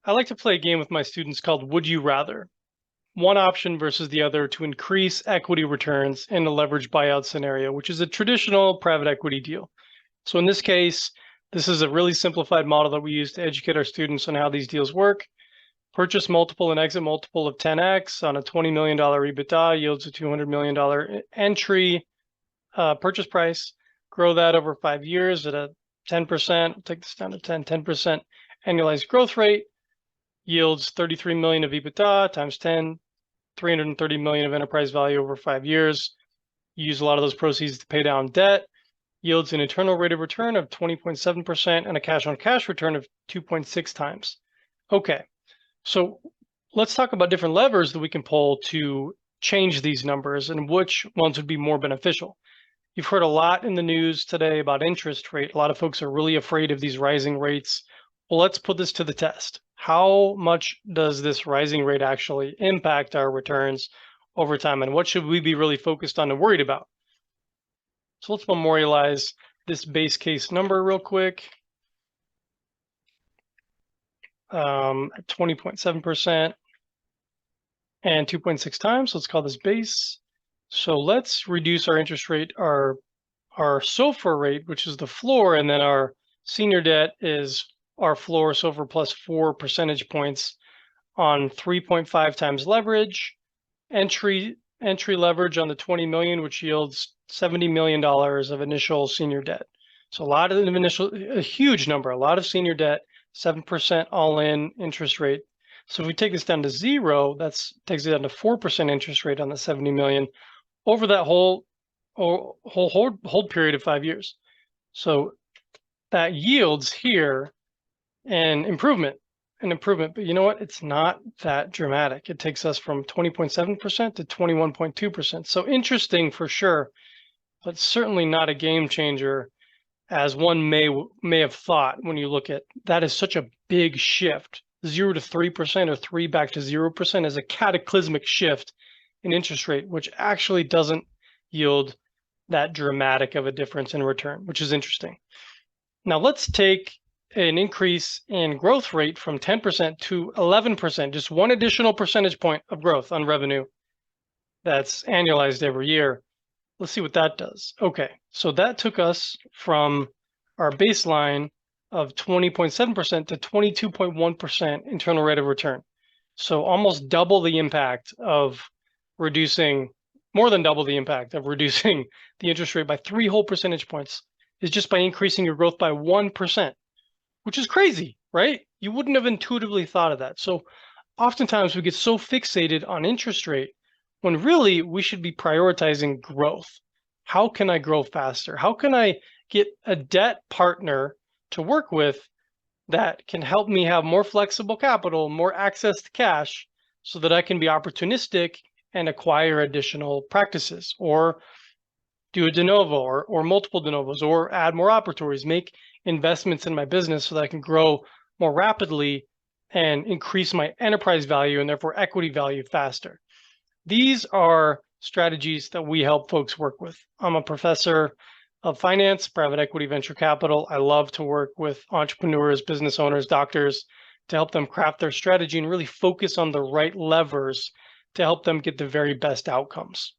I like to play a game with my students called Would You Rather? One option versus the other to increase equity returns in a leveraged buyout scenario, which is a traditional private equity deal. So in this case, this is a really simplified model that we use to educate our students on how these deals work. Purchase multiple and exit multiple of 10x on a $20 million EBITDA yields a $200 million entry purchase price. Grow that over 5 years at a 10%. We'll take this down to 10% annualized growth rate. Yields 33 million of EBITDA times 10, 330 million of enterprise value over 5 years. Use a lot of those proceeds to pay down debt. Yields an internal rate of return of 20.7% and a cash on cash return of 2.6 times. Okay, so let's talk about different levers that we can pull to change these numbers and which ones would be more beneficial. You've heard a lot in the news today about interest rate. A lot of folks are really afraid of these rising rates. Well, let's put this to the test. How much does this rising rate actually impact our returns over time? And what should we be really focused on and worried about? So let's memorialize this base case number real quick. At 20.7% and 2.6 times. Let's call this base. So let's reduce our interest rate, our SOFR rate, which is the floor, and then our senior debt is our floor SOFR plus 4 percentage points on 3.5 times leverage. Entry leverage on the 20 million, which yields $70 million of initial senior debt. So a lot of a huge number, a lot of senior debt, 7% all-in interest rate. So if we take this down to zero, that takes it down to 4% interest rate on the 70 million over that whole hold period of 5 years. So that yields here an improvement. But you know what? It's not that dramatic. It takes us from 20.7% to 21.2%. So interesting for sure, but certainly not a game changer as one may have thought when you look at that is such a big shift. 0 to 3% or 3 back to 0% is a cataclysmic shift in interest rate, which actually doesn't yield that dramatic of a difference in return, which is interesting. Now let's take an increase in growth rate from 10% to 11%, just one additional percentage point of growth on revenue that's annualized every year. Let's see what that does. Okay, so that took us from our baseline of 20.7% to 22.1% internal rate of return. So almost double the impact of reducing, more than double the impact of reducing the interest rate by 3 whole percentage points is just by increasing your growth by 1%, which is crazy, right? You wouldn't have intuitively thought of that. So oftentimes we get so fixated on interest rate when really we should be prioritizing growth. How can I grow faster? How can I get a debt partner to work with that can help me have more flexible capital, more access to cash, so that I can be opportunistic and acquire additional practices or do a de novo or multiple de novos or add more operatories, make investments in my business so that I can grow more rapidly and increase my enterprise value and therefore equity value faster. These are strategies that we help folks work with. I'm a professor of finance, private equity, venture capital. I love to work with entrepreneurs, business owners, doctors to help them craft their strategy and really focus on the right levers to help them get the very best outcomes.